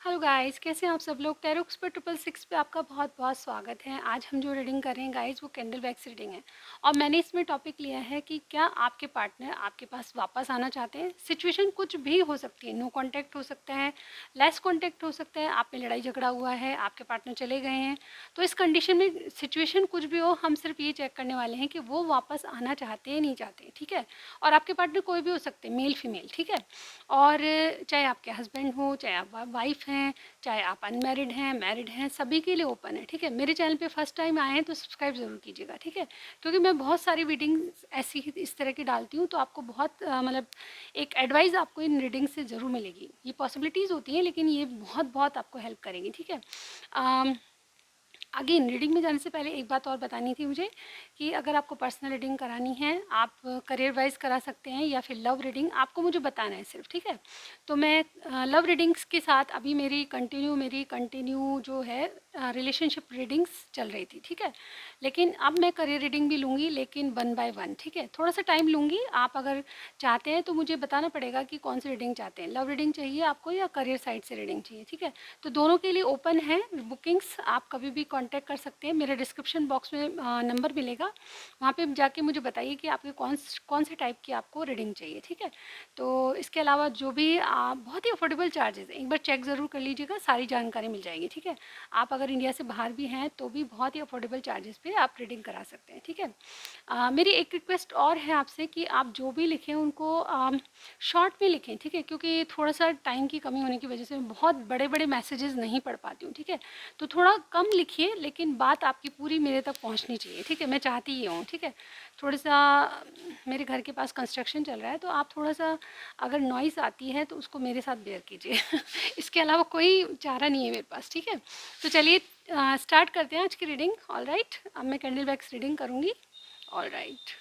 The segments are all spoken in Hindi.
हेलो गाइस, कैसे हैं आप सब लोग। टैरो एक्सपर्ट 666 पे आपका बहुत बहुत स्वागत है। आज हम जो रीडिंग कर रहे हैं गाइस, वो कैंडल वैक्स रीडिंग है। और मैंने इसमें टॉपिक लिया है कि क्या आपके पार्टनर आपके पास वापस आना चाहते हैं। सिचुएशन कुछ भी हो सकती है, नो कांटेक्ट हो सकता है, लेस कांटेक्ट हो सकता है, आप में लड़ाई झगड़ा हुआ है, आपके पार्टनर चले गए हैं। तो इस कंडीशन में सिचुएशन कुछ भी हो, हम सिर्फ ये चेक करने वाले हैं कि वो वापस आना चाहते हैं नहीं चाहते, ठीक है। और आपके पार्टनर कोई भी हो सकते हैं, मेल फीमेल, ठीक है। और चाहे आपके हस्बैंड हो, चाहे आप वाइफ हैं, चाहे आप अनमैरिड हैं, मैरिड हैं, सभी के लिए ओपन है, ठीक है। मेरे चैनल पे फर्स्ट टाइम आए हैं तो सब्सक्राइब ज़रूर कीजिएगा, ठीक है। क्योंकि मैं बहुत सारी रीडिंग ऐसी ही इस तरह की डालती हूँ, तो आपको बहुत मतलब एक एडवाइस आपको इन रीडिंग से ज़रूर मिलेगी। ये पॉसिबिलिटीज़ होती हैं, लेकिन ये बहुत बहुत आपको हेल्प करेंगी, ठीक है। अगेन रीडिंग में जाने से पहले एक बात और बतानी थी मुझे कि अगर आपको पर्सनल रीडिंग करानी है, आप करियर वाइज करा सकते हैं या फिर लव रीडिंग, आपको मुझे बताना है सिर्फ, ठीक है। तो मैं लव रीडिंग्स के साथ अभी मेरी कंटिन्यू जो है रिलेशनशिप रीडिंग्स चल रही थी, ठीक है। लेकिन अब मैं करियर रीडिंग भी लूँगी, लेकिन 1 बाय 1, ठीक है। थोड़ा सा टाइम लूँगी। आप अगर चाहते हैं तो मुझे बताना पड़ेगा कि कौन सी रीडिंग चाहते हैं, लव रीडिंग चाहिए आपको या करियर साइड से रीडिंग चाहिए, ठीक है। तो दोनों के लिए ओपन है बुकिंग्स, आप कभी भी कांटेक्ट कर सकते हैं। मेरे डिस्क्रिप्शन बॉक्स में नंबर मिलेगा, वहाँ पे जाके मुझे बताइए कि आपके कौन से टाइप की आपको रीडिंग चाहिए, ठीक है। तो इसके अलावा जो भी बहुत ही अफोर्डेबल चार्जेस, एक बार चेक ज़रूर कर लीजिएगा, सारी जानकारी मिल जाएगी, ठीक है। आप अगर इंडिया से बाहर भी हैं तो भी बहुत ही अफोर्डेबल चार्जेस पे आप रीडिंग करा सकते हैं, ठीक है। मेरी एक रिक्वेस्ट और है आपसे कि आप जो भी लिखें उनको शॉर्ट में लिखें, ठीक है। क्योंकि थोड़ा सा टाइम की कमी होने की वजह से मैं बहुत बड़े बड़े मैसेजेस नहीं पढ़ पाती हूँ, ठीक है। तो थोड़ा कम लिखिए, लेकिन बात आपकी पूरी मेरे तक पहुँचनी चाहिए, ठीक है। मैं चाहती ये हूँ, ठीक है। थोड़ा सा मेरे घर के पास कंस्ट्रक्शन चल रहा है, तो आप थोड़ा सा अगर नॉइज़ आती है तो उसको मेरे साथ बेयर कीजिए। इसके अलावा कोई चारा नहीं है मेरे पास, ठीक है। तो चलिए स्टार्ट करते हैं आज की रीडिंग। ऑल राइट, अब मैं कैंडल वैक्स रीडिंग करूँगी। All right,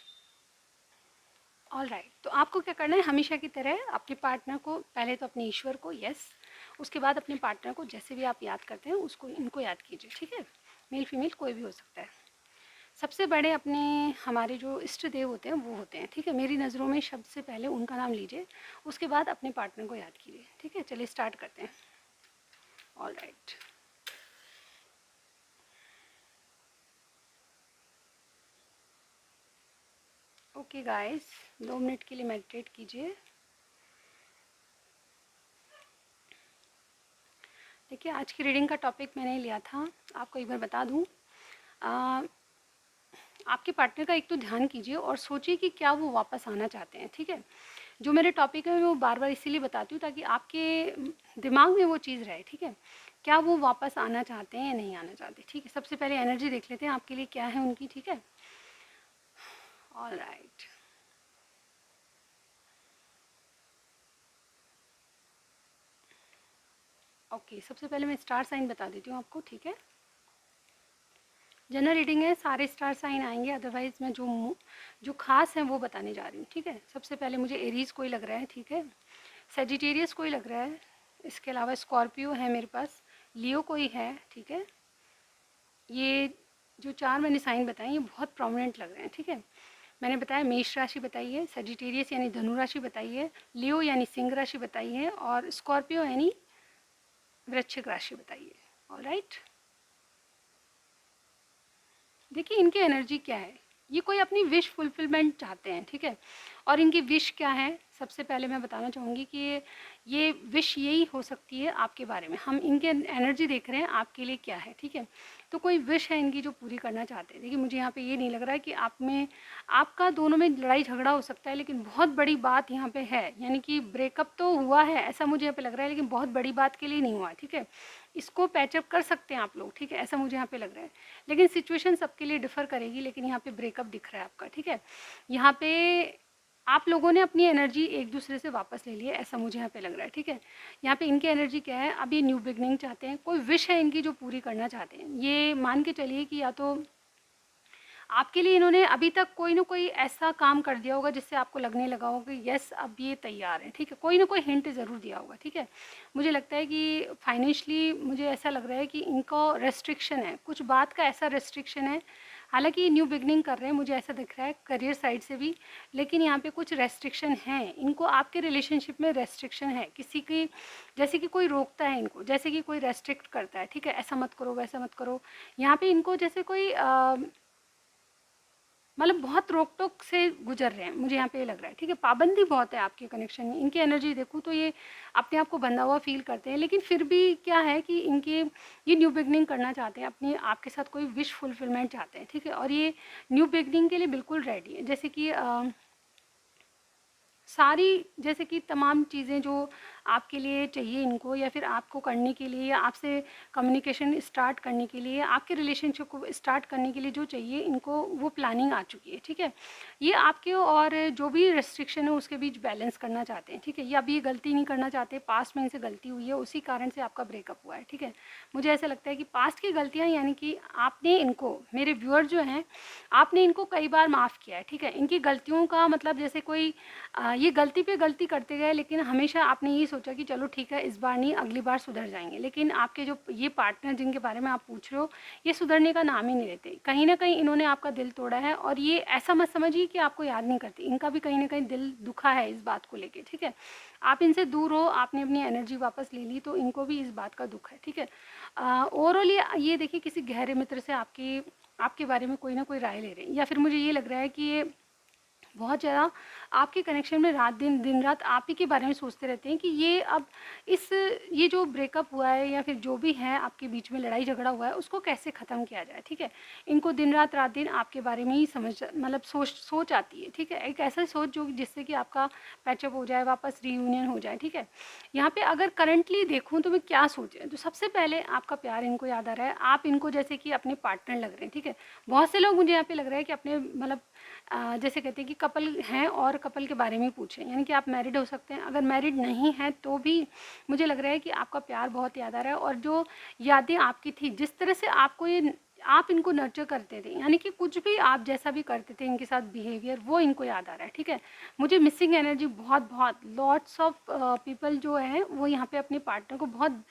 all right. तो आपको क्या करना है, हमेशा की तरह अपने पार्टनर को, पहले तो अपने ईश्वर को, यस, उसके बाद अपने पार्टनर को, जैसे भी आप याद करते हैं उसको, इनको याद कीजिए, ठीक है। मेल फीमेल कोई भी हो सकता है। सबसे बड़े अपने हमारे जो इष्ट देव होते हैं वो होते हैं, ठीक है। मेरी नज़रों में शब्द से पहले उनका नाम लीजिए, उसके बाद अपने पार्टनर को याद कीजिए, ठीक है। चलिए स्टार्ट करते हैं। All right, okay guys, 2 minute के लिए मेडिटेट कीजिए। देखिए, आज की रीडिंग का टॉपिक मैंने लिया था, आपको एक बार बता दूं। आपके पार्टनर का एक तो ध्यान कीजिए और सोचिए कि क्या वो वापस आना चाहते हैं, ठीक है। जो मेरे टॉपिक है वो बार बार इसीलिए बताती हूँ ताकि आपके दिमाग में वो चीज़ रहे, ठीक है। क्या वो वापस आना चाहते हैं या नहीं आना चाहते, ठीक है। सबसे पहले एनर्जी देख लेते हैं आपके लिए क्या है उनकी, ठीक है। All right, okay. सबसे पहले मैं स्टार साइन बता देती हूँ आपको, ठीक है। जनरल रीडिंग है, सारे स्टार साइन आएंगे, अदरवाइज मैं जो खास है वो बताने जा रही हूँ, ठीक है। सबसे पहले मुझे एरीज कोई लग रहा है, ठीक है। सेजिटेरियस कोई लग रहा है, इसके अलावा स्कॉर्पियो है मेरे पास, लियो कोई है, ठीक है। ये जो 4 मैंने साइन बताए ये बहुत प्रोमिनेंट लग रहे हैं, ठीक है। मैंने बताया मेष राशि बताई है, सेजिटेरियस यानी धनु राशि बताई है, लियो यानी सिंह राशि बताई है, और स्कॉर्पियो यानी वृश्चिक राशि बताई है। ऑल राइट, देखिए इनकी एनर्जी क्या है। ये कोई अपनी विश फुलफिलमेंट चाहते हैं, ठीक है। और इनकी विश क्या है, सबसे पहले मैं बताना चाहूँगी कि ये विश यही हो सकती है आपके बारे में। हम इनके एनर्जी देख रहे हैं आपके लिए क्या है, ठीक है। तो कोई विश है इनकी जो पूरी करना चाहते हैं। देखिए, मुझे यहाँ पे ये नहीं लग रहा है कि आप में, आपका दोनों में लड़ाई झगड़ा हो सकता है, लेकिन बहुत बड़ी बात यहाँ पे है, यानी कि ब्रेकअप तो हुआ है ऐसा मुझे यहाँ पे लग रहा है, लेकिन बहुत बड़ी बात के लिए नहीं हुआ, ठीक है। इसको पैचअप कर सकते हैं आप लोग, ठीक है, ऐसा मुझे यहाँ पे लग रहा है। लेकिन सिचुएशन सबके लिए डिफर करेगी, लेकिन यहाँ पे ब्रेकअप दिख रहा है आपका, ठीक है। यहाँ पे आप लोगों ने अपनी एनर्जी एक दूसरे से वापस ले ली है, ऐसा मुझे यहाँ पे लग रहा है, ठीक है। यहाँ पे इनकी एनर्जी क्या है, अब ये न्यू बिगनिंग चाहते हैं, कोई विश है इनकी जो पूरी करना चाहते हैं। ये मान के चलिए कि या तो आपके लिए इन्होंने अभी तक कोई ना कोई ऐसा काम कर दिया होगा जिससे आपको लगने लगा होगा कि यस अब ये तैयार है, ठीक है। कोई ना कोई हिंट ज़रूर दिया होगा, ठीक है। मुझे लगता है कि फाइनेंशियली मुझे ऐसा लग रहा है कि इनको रेस्ट्रिक्शन है, कुछ बात का ऐसा रेस्ट्रिक्शन है, हालांकि ये न्यू बिगनिंग कर रहे हैं, मुझे ऐसा दिख रहा है करियर साइड से भी, लेकिन यहाँ पे कुछ रेस्ट्रिक्शन हैं इनको, आपके रिलेशनशिप में रेस्ट्रिक्शन है किसी की, जैसे कि कोई रोकता है इनको, जैसे कि कोई रेस्ट्रिक्ट करता है, ठीक है, ऐसा मत करो वैसा मत करो। यहाँ पे इनको जैसे कोई मतलब बहुत रोक टोक से गुजर रहे हैं, मुझे यहाँ पे ये लग रहा है, ठीक है। पाबंदी बहुत है आपके कनेक्शन में, इनकी एनर्जी देखूँ तो ये अपने आप को बंधा हुआ फील करते हैं, लेकिन फिर भी क्या है कि इनके ये न्यू बिगनिंग करना चाहते हैं, अपने आपके साथ कोई विश फुलफिलमेंट चाहते हैं, ठीक है, और ये न्यू बिगनिंग के लिए बिल्कुल रेडी है। जैसे कि सारी जैसे कि तमाम चीज़ें जो आपके लिए चाहिए इनको, या फिर आपको करने के लिए, या आपसे कम्युनिकेशन स्टार्ट करने के लिए, आपके रिलेशनशिप को स्टार्ट करने के लिए जो चाहिए इनको, वो प्लानिंग आ चुकी है, ठीक है। ये आपके और जो भी रेस्ट्रिक्शन है उसके बीच बैलेंस करना चाहते हैं, ठीक है। ये अभी ये गलती नहीं करना चाहते, पास्ट में इनसे गलती हुई है, उसी कारण से आपका ब्रेकअप हुआ है, ठीक है। मुझे ऐसा लगता है कि पास्ट की गलतियाँ, यानी कि आपने इनको, मेरे व्यूअर जो हैं, आपने इनको कई बार माफ़ किया है, ठीक है। इनकी गलतियों का मतलब जैसे कोई ये गलती पे गलती करते गए, लेकिन हमेशा आपने ये सोचा कि चलो ठीक है, इस बार नहीं अगली बार सुधर जाएंगे, लेकिन आपके जो ये पार्टनर जिनके बारे में आप पूछ रहे हो, ये सुधरने का नाम ही नहीं लेते। कहीं ना कहीं इन्होंने आपका दिल तोड़ा है, और ये ऐसा मत समझिए कि आपको याद नहीं करती, इनका भी कहीं ना कहीं दिल दुखा है इस बात को लेके, ठीक है। आप इनसे दूर हो, आपने अपनी एनर्जी वापस ले ली, तो इनको भी इस बात का दुख है, ठीक है। ओवरऑल ये देखिए किसी गहरे मित्र से आपके बारे में कोई ना कोई राय ले रहे हैं, या फिर मुझे ये लग रहा है कि ये बहुत ज़्यादा आपके कनेक्शन में रात दिन दिन रात आप ही के बारे में सोचते रहते हैं कि ये अब ये जो ब्रेकअप हुआ है, या फिर जो भी है आपके बीच में लड़ाई झगड़ा हुआ है, उसको कैसे ख़त्म किया जाए, ठीक है। इनको दिन रात आपके बारे में ही मतलब सोच आती है, ठीक है। एक ऐसा सोच जो जिससे कि आपका पैचअप हो जाए, वापस रीयूनियन हो जाए, ठीक है। यहाँ पे अगर करंटली देखूँ तो मैं क्या सोचें, तो सबसे पहले आपका प्यार इनको याद आ रहा है, आप इनको जैसे कि अपने पार्टनर लग रहे हैं, ठीक है। बहुत से लोग मुझे यहाँ पे लग रहा है कि अपने मतलब जैसे कहते हैं कि कपल हैं और कपल के बारे में पूछें, यानी कि आप मैरिड हो सकते हैं, अगर मैरिड नहीं हैं तो भी मुझे लग रहा है कि आपका प्यार बहुत याद आ रहा है, और जो यादें आपकी थी, जिस तरह से आपको ये आप इनको नर्चर करते थे, यानी कि कुछ भी आप जैसा भी करते थे इनके साथ बिहेवियर, वो इनको याद आ रहा है, ठीक है। मुझे मिसिंग एनर्जी बहुत बहुत लॉट्स ऑफ पीपल जो हैं वो यहाँ पे अपने पार्टनर को बहुत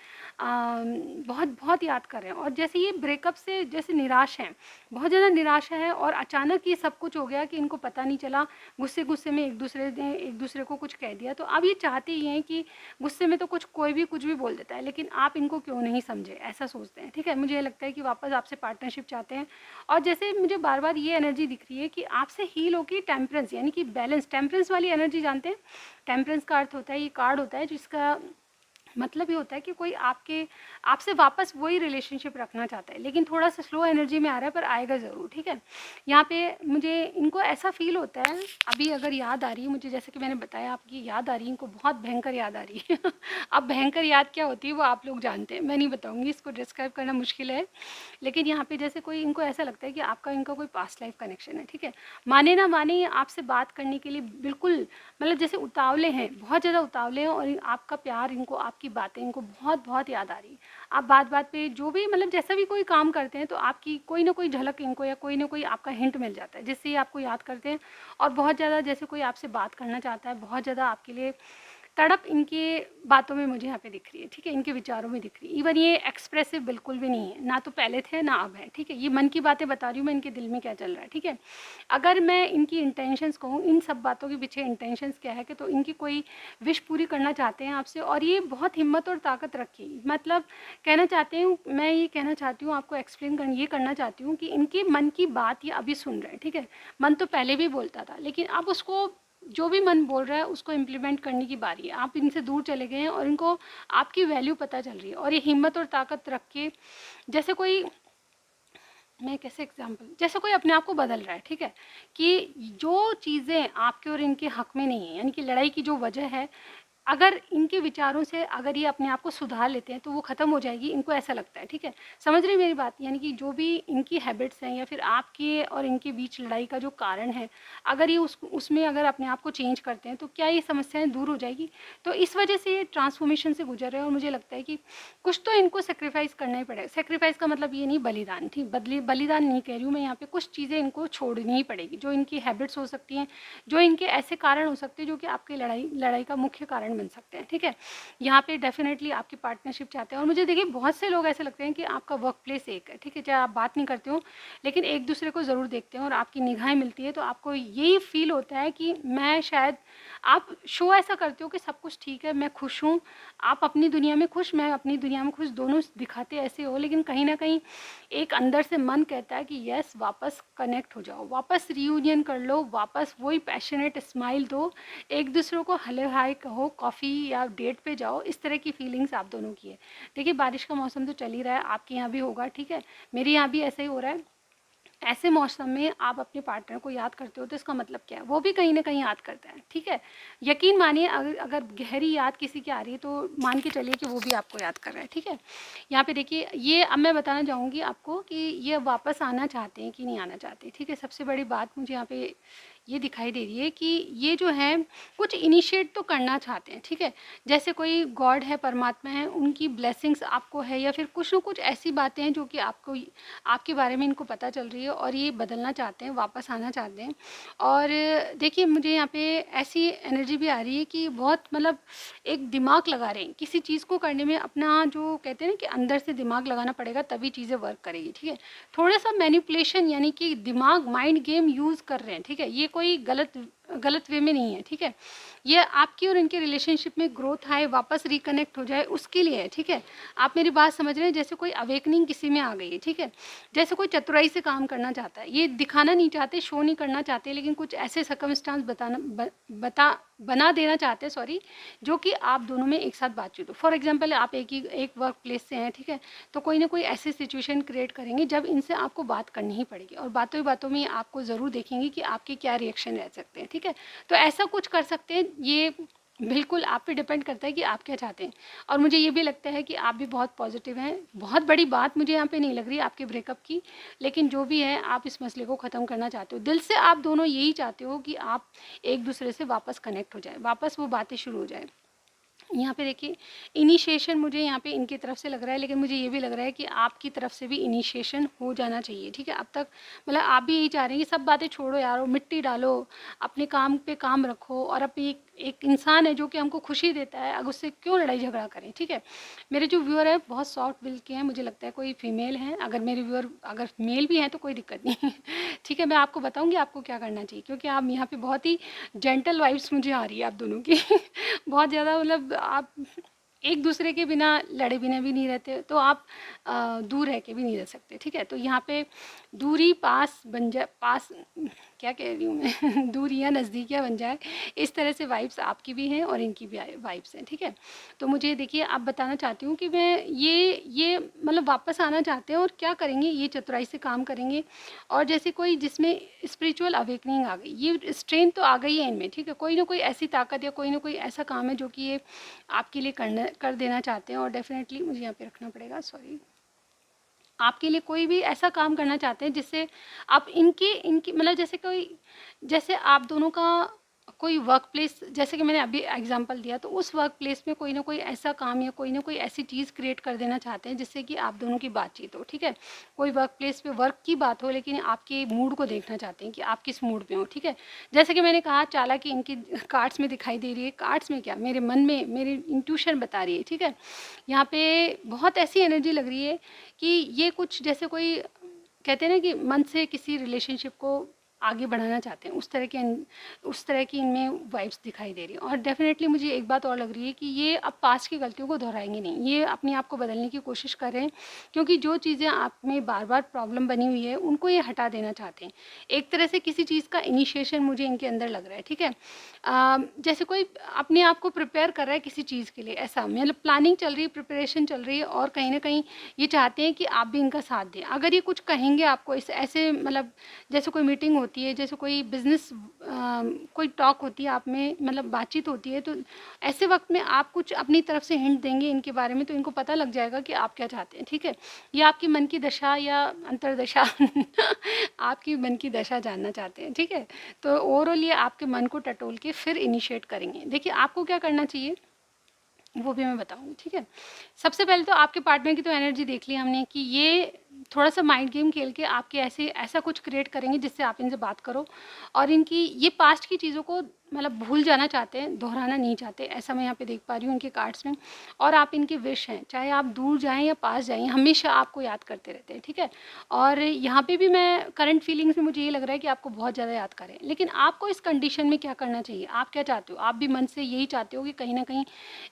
बहुत याद कर रहे हैं, और जैसे ये ब्रेकअप से जैसे निराश हैं, बहुत ज़्यादा निराशा है, और अचानक ये सब कुछ हो गया कि इनको पता नहीं चला, गुस्से गुस्से में एक दूसरे को कुछ कह दिया। तो अब ये चाहते ही हैं कि गुस्से में तो कोई भी कुछ भी बोल देता है, लेकिन आप इनको क्यों नहीं समझे, ऐसा सोचते हैं, ठीक है। मुझे लगता है कि वापस आपसे पार्टनरशिप चाहते हैं, और जैसे मुझे बार बार ये एनर्जी दिख रही है कि आपसे हील होगी टेम्परेंस, यानी कि बैलेंस, टेम्परेंस वाली एनर्जी जानते हैं। टेम्परेंस का अर्थ होता है, ये कार्ड होता है जिसका मतलब ये होता है कि कोई आपसे वापस वही रिलेशनशिप रखना चाहता है, लेकिन थोड़ा सा स्लो एनर्जी में आ रहा है, पर आएगा ज़रूर, ठीक है। यहाँ पे मुझे इनको ऐसा फील होता है, अभी अगर याद आ रही है मुझे, जैसे कि मैंने बताया आपकी याद आ रही है, इनको बहुत भयंकर याद आ रही है अब भयंकर याद क्या होती है वो आप लोग जानते हैं, मैं नहीं बताऊँगी, इसको डिस्क्राइब करना मुश्किल है। लेकिन यहाँ पे जैसे कोई इनको ऐसा लगता है कि आपका इनका कोई पास्ट लाइफ कनेक्शन है, ठीक है। माने ना माने, ये आपसे बात करने के लिए बिल्कुल मतलब जैसे उतावले हैं, बहुत ज़्यादा उतावले हैं, और आपका प्यार इनको, आपकी बातें इनको बहुत बहुत याद आ रही है। आप बात बात पे जो भी मतलब जैसा भी कोई काम करते हैं, तो आपकी कोई ना कोई झलक इनको, या कोई ना कोई आपका हिंट मिल जाता है, जिससे ये आपको याद करते हैं, और बहुत ज़्यादा जैसे कोई आपसे बात करना चाहता है, बहुत ज़्यादा आपके लिए तड़प इनके बातों में मुझे यहाँ पे दिख रही है, ठीक है, इनके विचारों में दिख रही है। इवन ये एक्सप्रेसिव बिल्कुल भी नहीं है, ना तो पहले थे ना अब है, ठीक है। ये मन की बातें बता रही हूँ मैं, इनके दिल में क्या चल रहा है, ठीक है। अगर मैं इनकी इंटेंशंस कहूँ, इन सब बातों के पीछे इंटेंशंस क्या है, कि तो इनकी कोई विश पूरी करना चाहते हैं आपसे, और ये बहुत हिम्मत और ताकत रखी, मतलब कहना चाहते हैं, मैं ये कहना चाहती हूँ आपको एक्सप्लेन ये करना चाहती हूँ कि इनके मन की बात ये अभी सुन रहे हैं, ठीक है। मन तो पहले भी बोलता था, लेकिन अब उसको जो भी मन बोल रहा है उसको इम्प्लीमेंट करने की बारी है। आप इनसे दूर चले गए हैं, और इनको आपकी वैल्यू पता चल रही है, और ये हिम्मत और ताकत रख के, जैसे कोई, मैं कैसे एग्जांपल, जैसे कोई अपने आप को बदल रहा है, ठीक है, कि जो चीज़ें आपके और इनके हक में नहीं है, यानी कि लड़ाई की जो वजह है, अगर इनके विचारों से अगर ये अपने आप को सुधार लेते हैं तो वो ख़त्म हो जाएगी, इनको ऐसा लगता है, ठीक है। समझ रही मेरी बात, यानी कि जो भी इनकी हैबिट्स हैं, या फिर आपके और इनके बीच लड़ाई का जो कारण है, अगर ये उसमें अगर अपने आप को चेंज करते हैं, तो क्या ये समस्याएं दूर हो जाएगी। तो इस वजह से ये ट्रांसफॉर्मेशन से गुजर रहे हैं, और मुझे लगता है कि कुछ तो इनको सेक्रीफाइस करना ही पड़ेगा। सेक्रीफाइस का मतलब ये नहीं बलिदान, ठीक, बलिदान नहीं कह रही हूँ मैं यहाँ पे, कुछ चीज़ें इनको छोड़नी ही पड़ेगी, जो इनकी हैबिट्स हो सकती हैं, जो इनके ऐसे कारण हो सकते हैं जो कि आपकी लड़ाई का मुख्य कारण पार्टनर बन सकते हैं, ठीक है। यहाँ पे डेफिनेटली आपकी पार्टनरशिप चाहते हैं। और मुझे देखिए बहुत से लोग ऐसे लगते हैं कि आपका वर्क प्लेस एक है, ठीक है, चाहे आप बात नहीं करते हो लेकिन एक दूसरे को ज़रूर देखते हैं और आपकी निगाहें मिलती है, तो आपको यही फील होता है कि मैं शायद, आप शो ऐसा करते हो कि सब कुछ ठीक है, मैं खुश हूँ, आप अपनी दुनिया में खुश, मैं अपनी दुनिया में खुश, दोनों दिखाते ऐसे हो, लेकिन कहीं ना कहीं एक अंदर से मन कहता है कि यस, वापस कनेक्ट हो जाओ, वापस रियूनियन कर लो, वापस वही पैशनेट स्माइल दो, एक दूसरे को हेलो हाय कहो, कॉफ़ी या डेट पे जाओ, इस तरह की फीलिंग्स आप दोनों की है। देखिए बारिश का मौसम तो चल ही रहा है, आपके यहाँ भी होगा, ठीक है, मेरे यहाँ भी ऐसे ही हो रहा है। ऐसे मौसम में आप अपने पार्टनर को याद करते हो तो इसका मतलब क्या है, वो भी कहीं ना कहीं याद करता है, ठीक है। यकीन मानिए, अगर गहरी याद किसी की आ रही है तो मान के चलिए कि वो भी आपको याद कर रहा है, ठीक है। यहाँ पे देखिए, ये अब मैं बताना चाहूँगी आपको कि ये वापस आना चाहते हैं कि नहीं आना चाहते, ठीक है। सबसे बड़ी बात मुझे यहाँ पे ये दिखाई दे रही है कि ये जो है कुछ इनिशिएट तो करना चाहते हैं, ठीक है। जैसे कोई गॉड है, परमात्मा है, उनकी ब्लेसिंग्स आपको है, या फिर कुछ ना कुछ ऐसी बातें हैं जो कि आपको, आपके बारे में इनको पता चल रही है और ये बदलना चाहते हैं, वापस आना चाहते हैं। और देखिए मुझे यहाँ पे ऐसी एनर्जी भी आ रही है कि बहुत मतलब एक दिमाग लगा रहे हैं किसी चीज़ को करने में, अपना जो कहते हैं ना कि अंदर से दिमाग लगाना पड़ेगा तभी चीज़ें वर्क करेगी, ठीक है। थोड़ा सा मैनिपुलेशन यानी कि दिमाग, माइंड गेम यूज़ कर रहे हैं, ठीक है। ये कोई गलत वे में नहीं है, ठीक है। ये आपकी और इनके रिलेशनशिप में ग्रोथ आए, वापस रिकनेक्ट हो जाए, उसके लिए है, ठीक है। आप मेरी बात समझ रहे हैं, जैसे कोई अवेकनिंग किसी में आ गई है, ठीक है। जैसे कोई चतुराई से काम करना चाहता है, ये दिखाना नहीं चाहते, शो नहीं करना चाहते, लेकिन कुछ ऐसे सर्कमस्टांस बना देना चाहते हैं, सॉरी, जो कि आप दोनों में एक साथ बातचीत हो। फॉर एग्जांपल आप एक वर्क प्लेस से हैं, ठीक है, तो कोई ना कोई ऐसी सिचुएशन क्रिएट करेंगे जब इनसे आपको बात करनी ही पड़ेगी, और बातों ही बातों में आपको ज़रूर देखेंगे कि आपके क्या रिएक्शन रह सकते हैं, ठीक है। तो ऐसा कुछ कर सकते हैं, ये बिल्कुल आप पे डिपेंड करता है कि आप क्या चाहते हैं। और मुझे ये भी लगता है कि आप भी बहुत पॉजिटिव हैं, बहुत बड़ी बात मुझे यहाँ पे नहीं लग रही आपके ब्रेकअप की, लेकिन जो भी है आप इस मसले को ख़त्म करना चाहते हो, दिल से आप दोनों यही चाहते हो कि आप एक दूसरे से वापस कनेक्ट हो जाए, वापस वो बातें शुरू हो जाए। यहाँ पे देखिए इनिशिएशन मुझे यहाँ पे इनकी तरफ से लग रहा है, लेकिन मुझे ये भी लग रहा है कि आपकी तरफ से भी इनिशिएशन हो जाना चाहिए, ठीक है। अब तक मतलब आप भी यही चाह रहे हैं कि सब बातें छोड़ो यार, मिट्टी डालो, अपने काम पे काम रखो, और अपनी एक इंसान है जो कि हमको खुशी देता है, अब उससे क्यों लड़ाई झगड़ा करें, ठीक है। मेरे जो व्यूअर है बहुत सॉफ्ट विल के हैं, मुझे लगता है कोई फीमेल है, अगर मेरे व्यूअर अगर मेल भी हैं तो कोई दिक्कत नहीं है ठीक है। मैं आपको बताऊँगी आपको क्या करना चाहिए, क्योंकि आप यहाँ पे बहुत ही जेंटल वाइब्स मुझे आ रही है आप दोनों की बहुत ज़्यादा, मतलब आप एक दूसरे के बिना लड़े बिना भी नहीं रहते, तो आप दूर रह के भी नहीं रह सकते, ठीक है। तो यहाँ पे दूरी पास बन जाए, पास क्या कह रही हूँ मैं दूरियाँ नज़दीकियाँ बन जाए, इस तरह से वाइब्स आपकी भी हैं और इनकी भी वाइब्स हैं, ठीक है। तो मुझे देखिए आप बताना चाहती हूँ कि मैं ये मतलब वापस आना चाहते हैं और क्या करेंगे, ये चतुराई से काम करेंगे, और जैसे कोई जिसमें स्पिरिचुअल अवेकनिंग आ गई, ये स्ट्रेंथ तो आ गई है इनमें, ठीक है। कोई ना कोई ऐसी ताकत या कोई ना कोई ऐसा काम है जो कि ये आपके लिए कर देना चाहते हैं, और डेफिनेटली मुझे यहाँ पे रखना पड़ेगा, सॉरी, आपके लिए कोई भी ऐसा काम करना चाहते हैं जिससे आप इनकी इनकी मतलब जैसे कोई, जैसे आप दोनों का कोई वर्क प्लेस, जैसे कि मैंने अभी एग्जांपल दिया, तो उस वर्क प्लेस में कोई ना कोई ऐसा काम या कोई ना कोई ऐसी चीज़ क्रिएट कर देना चाहते हैं जिससे कि आप दोनों की बातचीत हो, ठीक है। कोई वर्क प्लेस पे वर्क की बात हो, लेकिन आपके मूड को देखना चाहते हैं कि आप किस मूड पे हो, ठीक है। जैसे कि मैंने कहा चालाकी इनकी कार्ड्स में दिखाई दे रही है, कार्ड्स में क्या, मेरे मन में मेरी इंट्यूशन बता रही है, ठीक है। यहाँ पे बहुत ऐसी एनर्जी लग रही है कि ये कुछ जैसे कोई कहते हैं ना कि मन से किसी रिलेशनशिप को आगे बढ़ाना चाहते हैं, उस तरह की इनमें वाइब्स दिखाई दे रही है। और डेफिनेटली मुझे एक बात और लग रही है कि ये अब पास्ट की गलतियों को दोहराएंगे नहीं, ये अपने आप को बदलने की कोशिश कर रहे हैं, क्योंकि जो चीज़ें आप में बार बार प्रॉब्लम बनी हुई है उनको ये हटा देना चाहते हैं। एक तरह से किसी चीज़ का इनिशिएशन मुझे इनके अंदर लग रहा है, ठीक है। जैसे कोई अपने आप को प्रिपेयर कर रहा है किसी चीज़ के लिए, ऐसा मतलब प्लानिंग चल रही है, प्रिपरेशन चल रही है, और कहीं ना कहीं ये चाहते हैं कि आप भी इनका साथ दें। अगर ये कुछ कहेंगे आपको इस ऐसे मतलब जैसे कोई मीटिंग होती है, जैसे कोई बिजनेस कोई टॉक होती है आप में, मतलब बातचीत होती है, तो ऐसे वक्त में आप कुछ अपनी तरफ से हिंट देंगे इनके बारे में, तो इनको पता लग जाएगा कि आप क्या चाहते हैं, ठीक है। ये आपकी मन की दशा या अंतरदशा आपकी मन की दशा जानना चाहते हैं, ठीक है। तो ओवरऑल ये आपके मन को टटोल के फिर इनिशिएट करेंगे। देखिए आपको क्या करना चाहिए वो भी मैं बताऊंगी, ठीक है। सबसे पहले तो आपके पार्टनर की तो एनर्जी देख ली हमने कि ये थोड़ा सा माइंड गेम खेल के आपके ऐसा कुछ क्रिएट करेंगे जिससे आप इनसे बात करो और इनकी ये पास्ट की चीज़ों को मतलब भूल जाना चाहते हैं, दोहराना नहीं चाहते, ऐसा मैं यहाँ पे देख पा रही हूँ इनके कार्ड्स में। और आप इनके विश हैं, चाहे आप दूर जाएं या पास जाएं, हमेशा आपको याद करते रहते हैं, ठीक है। और यहाँ पे भी मैं करंट फीलिंग्स में मुझे ये लग रहा है कि आपको बहुत ज़्यादा याद करें, लेकिन आपको इस कंडीशन में क्या करना चाहिए, आप क्या चाहते हो, आप भी मन से यही चाहते हो कि कहीं ना कहीं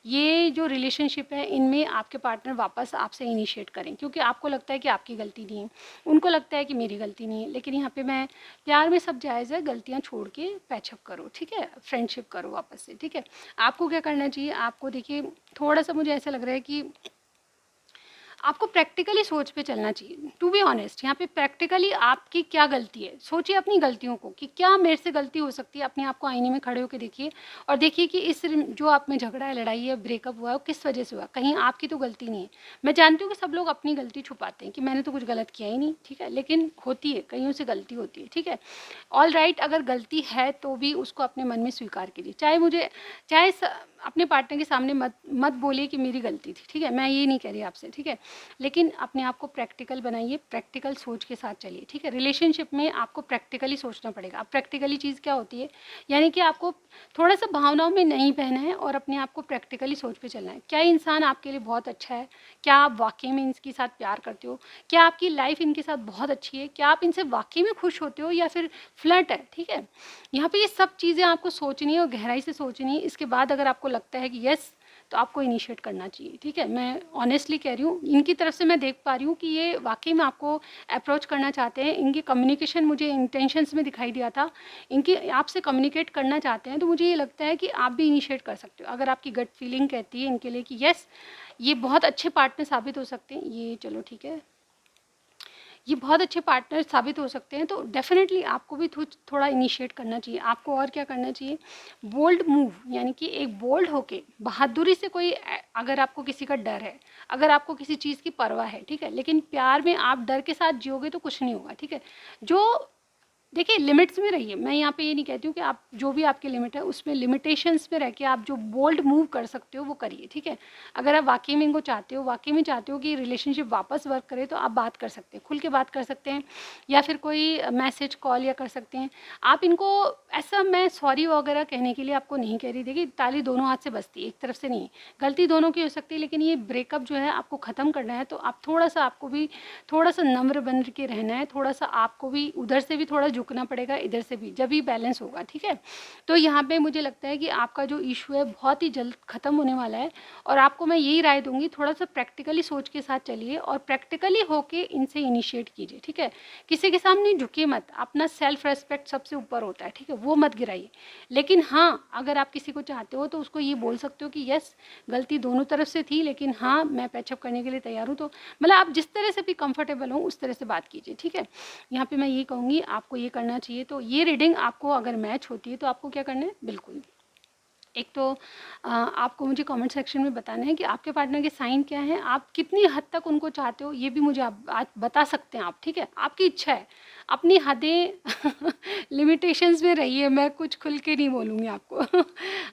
ये जो रिलेशनशिप है इनमें आपके पार्टनर वापस आपसे इनिशिएट करें, क्योंकि आपको लगता है कि आपकी गलती नहीं है, उनको लगता है कि मेरी गलती नहीं है। लेकिन यहाँ पे मैं प्यार में सब जायज़ है, गलतियाँ छोड़ के पैचअप करो, ठीक है, फ्रेंडशिप करो वापस से, ठीक है। आपको क्या करना चाहिए, आपको देखिए थोड़ा सा मुझे ऐसा लग रहा है कि आपको प्रैक्टिकली सोच पे चलना चाहिए। टू बी ऑनेस्ट, यहाँ पे प्रैक्टिकली आपकी क्या गलती है, सोचिए अपनी गलतियों को कि क्या मेरे से गलती हो सकती है। अपने आप को आईने में खड़े होकर देखिए और देखिए कि इस जो आप में झगड़ा है, लड़ाई है, ब्रेकअप हुआ है, वो किस वजह से हुआ, कहीं आपकी तो गलती नहीं है। मैं जानती हूँ कि सब लोग अपनी गलती छुपाते हैं कि मैंने तो कुछ गलत किया ही नहीं, ठीक है, लेकिन होती है, कईयों से गलती होती है, ठीक है। ऑल राइट, अगर गलती है तो भी उसको अपने मन में स्वीकार कीजिए। चाहे अपने पार्टनर के सामने मत मत बोलिए कि मेरी गलती थी, ठीक है, मैं ये नहीं कह रही आपसे, ठीक है। लेकिन अपने आप को प्रैक्टिकल बनाइए, प्रैक्टिकल सोच के साथ चलिए, ठीक है। रिलेशनशिप में आपको प्रैक्टिकली सोचना पड़ेगा। अब प्रैक्टिकली चीज़ क्या होती है, यानी कि आपको थोड़ा सा भावनाओं में नहीं बहना है और अपने आप को प्रैक्टिकली सोच पे चलना है। क्या इंसान आपके लिए बहुत अच्छा है, क्या आप वाकई में इनके साथ प्यार करते हो, क्या आपकी लाइफ इनके साथ बहुत अच्छी है, क्या आप इनसे वाकई में खुश होते हो या फिर फ्लर्ट है, ठीक है। यहाँ पे ये सब चीज़ें आपको सोचनी है और गहराई से सोचनी है। इसके बाद अगर आपको लगता है कि यस, तो आपको इनिशिएट करना चाहिए, ठीक है। मैं ऑनेस्टली कह रही हूँ, इनकी तरफ से मैं देख पा रही हूँ कि ये वाकई में आपको अप्रोच करना चाहते हैं। इनकी कम्युनिकेशन मुझे इंटेंशंस में दिखाई दिया था, इनकी आपसे कम्युनिकेट करना चाहते हैं। तो मुझे ये लगता है कि आप भी इनिशिएट कर सकते हो अगर आपकी गट फीलिंग कहती है इनके लिए कि यस, ये बहुत अच्छे पार्टनर साबित हो सकते हैं। ये चलो ठीक है, ये बहुत अच्छे पार्टनर साबित हो सकते हैं, तो डेफिनेटली आपको भी थोड़ा इनिशिएट करना चाहिए। आपको और क्या करना चाहिए, बोल्ड मूव, यानी कि एक बोल्ड होके बहादुरी से कोई अगर आपको किसी का डर है, अगर आपको किसी चीज़ की परवाह है, ठीक है, लेकिन प्यार में आप डर के साथ जियोगे तो कुछ नहीं होगा, ठीक है। जो देखिए लिमिट्स में रहिए, मैं यहाँ पे ये नहीं कहती हूँ कि आप जो भी आपकी लिमिट है उसमें लिमिटेशंस में रह के आप जो बोल्ड मूव कर सकते हो वो करिए, ठीक है। अगर आप वाकई में इनको चाहते हो, वाकई में चाहते हो कि रिलेशनशिप वापस वर्क करे, तो आप बात कर सकते हैं, खुल के बात कर सकते हैं, या फिर कोई मैसेज कॉल या कर सकते हैं आप इनको। ऐसा मैं सॉरी वगैरह कहने के लिए आपको नहीं कह रही, देखिए ताली दोनों हाथ से बजती है, एक तरफ से नहीं, गलती दोनों की हो सकती है, लेकिन ये ब्रेकअप जो है आपको ख़त्म करना है, तो आप थोड़ा सा, आपको भी थोड़ा सा नम्र बन के रहना है, थोड़ा सा आपको भी उधर से भी थोड़ा झुकना पड़ेगा, इधर से भी, जब भी बैलेंस होगा, ठीक है। तो यहाँ पे मुझे लगता है कि आपका जो इशू है बहुत ही जल्द ख़त्म होने वाला है, और आपको मैं यही राय दूंगी, थोड़ा सा प्रैक्टिकली सोच के साथ चलिए और प्रैक्टिकली होके इनसे इनिशिएट कीजिए, ठीक है। किसी के सामने झुकिए मत, अपना सेल्फ रेस्पेक्ट सबसे ऊपर होता है, ठीक है, वो मत गिराइए। लेकिन हाँ, अगर आप किसी को चाहते हो तो उसको ये बोल सकते हो कि यस, गलती दोनों तरफ से थी, लेकिन हाँ मैं पैचअप करने के लिए तैयार हूँ। तो मतलब आप जिस तरह से भी कंफर्टेबल हो उस तरह से बात कीजिए, ठीक है। यहाँ पे मैं ये कहूँगी आपको ये करना चाहिए। तो ये रीडिंग आपको अगर मैच होती है तो आपको क्या करना है, बिल्कुल एक तो आपको मुझे कमेंट सेक्शन में बताना है कि आपके पार्टनर के साइन क्या हैं, आप कितनी हद तक उनको चाहते हो, ये भी मुझे आप आज बता सकते हैं आप, ठीक है। आपकी इच्छा है, अपनी हदें लिमिटेशंस में रहिए, मैं कुछ खुल के नहीं बोलूँगी आपको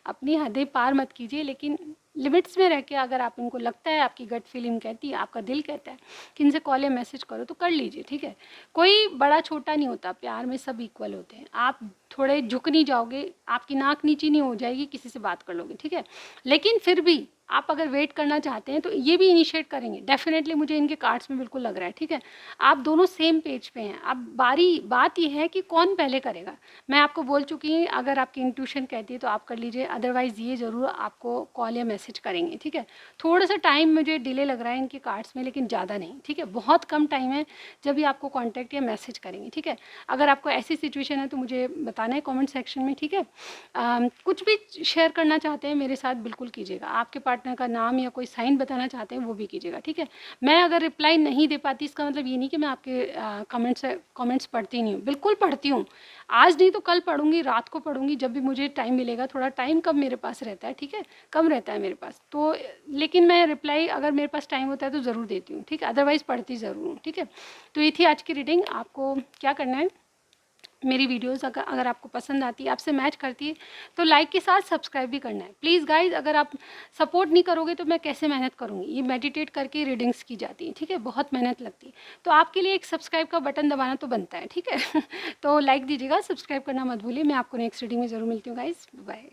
अपनी हदें पार मत कीजिए, लेकिन लिमिट्स में रह के अगर आप इनको लगता है, आपकी गट फीलिंग कहती है, आपका दिल कहता है कि इनसे कॉल या मैसेज करो, तो कर लीजिए, ठीक है। कोई बड़ा छोटा नहीं होता, प्यार में सब इक्वल होते हैं। आप थोड़े झुक नहीं जाओगे, आपकी नाक नीची नहीं हो जाएगी, किसी से बात कर लोगे, ठीक है। लेकिन फिर भी आप अगर वेट करना चाहते हैं तो ये भी इनिशिएट करेंगे डेफिनेटली, मुझे इनके कार्ड्स में बिल्कुल लग रहा है, ठीक है। आप दोनों सेम पेज पे हैं। अब बात ये है कि कौन पहले करेगा। मैं आपको बोल चुकी हूँ, अगर आपकी इंट्यूशन कहती है तो आप कर लीजिए, अदरवाइज़ ये ज़रूर आपको कॉल या मैसेज करेंगे, ठीक है। थोड़ा सा टाइम मुझे डिले लग रहा है इनके कार्ड्स में, लेकिन ज़्यादा नहीं, ठीक है, बहुत कम टाइम है जब भी आपको कॉन्टैक्ट या मैसेज करेंगे, ठीक है। अगर आपको ऐसी सिचुएशन है तो मुझे बताना है कमेंट सेक्शन में, ठीक है। कुछ भी शेयर करना चाहते हैं मेरे साथ बिल्कुल कीजिएगा, आपके पार्टनर का नाम या कोई साइन बताना चाहते हैं वो भी कीजिएगा, ठीक है। मैं अगर रिप्लाई नहीं दे पाती इसका मतलब ये नहीं कि मैं आपके कमेंट्स पढ़ती नहीं हूँ, बिल्कुल पढ़ती हूँ। आज नहीं तो कल पढ़ूंगी, रात को पढ़ूंगी, जब भी मुझे टाइम मिलेगा। थोड़ा टाइम कम मेरे पास रहता है, ठीक है, कम रहता है मेरे पास तो, लेकिन मैं रिप्लाई अगर मेरे पास टाइम होता है तो ज़रूर देती हूँ, ठीक है, अदरवाइज़ पढ़ती ज़रूर हूँ, ठीक है। तो ये थी आज की रीडिंग। आपको क्या करना है, मेरी वीडियोस अगर आपको पसंद आती है, आपसे मैच करती है, तो लाइक के साथ सब्सक्राइब भी करना है प्लीज़ गाइज़। अगर आप सपोर्ट नहीं करोगे तो मैं कैसे मेहनत करूँगी। ये मेडिटेट करके रीडिंग्स की जाती हैं, ठीक है, बहुत मेहनत लगती है। तो आपके लिए एक सब्सक्राइब का बटन दबाना तो बनता है, ठीक है। तो लाइक दीजिएगा, सब्सक्राइब करना मत भूलिए। मैं आपको नेक्स्ट रीडिंग में ज़रूर मिलती हूँ गाइज़, बाय।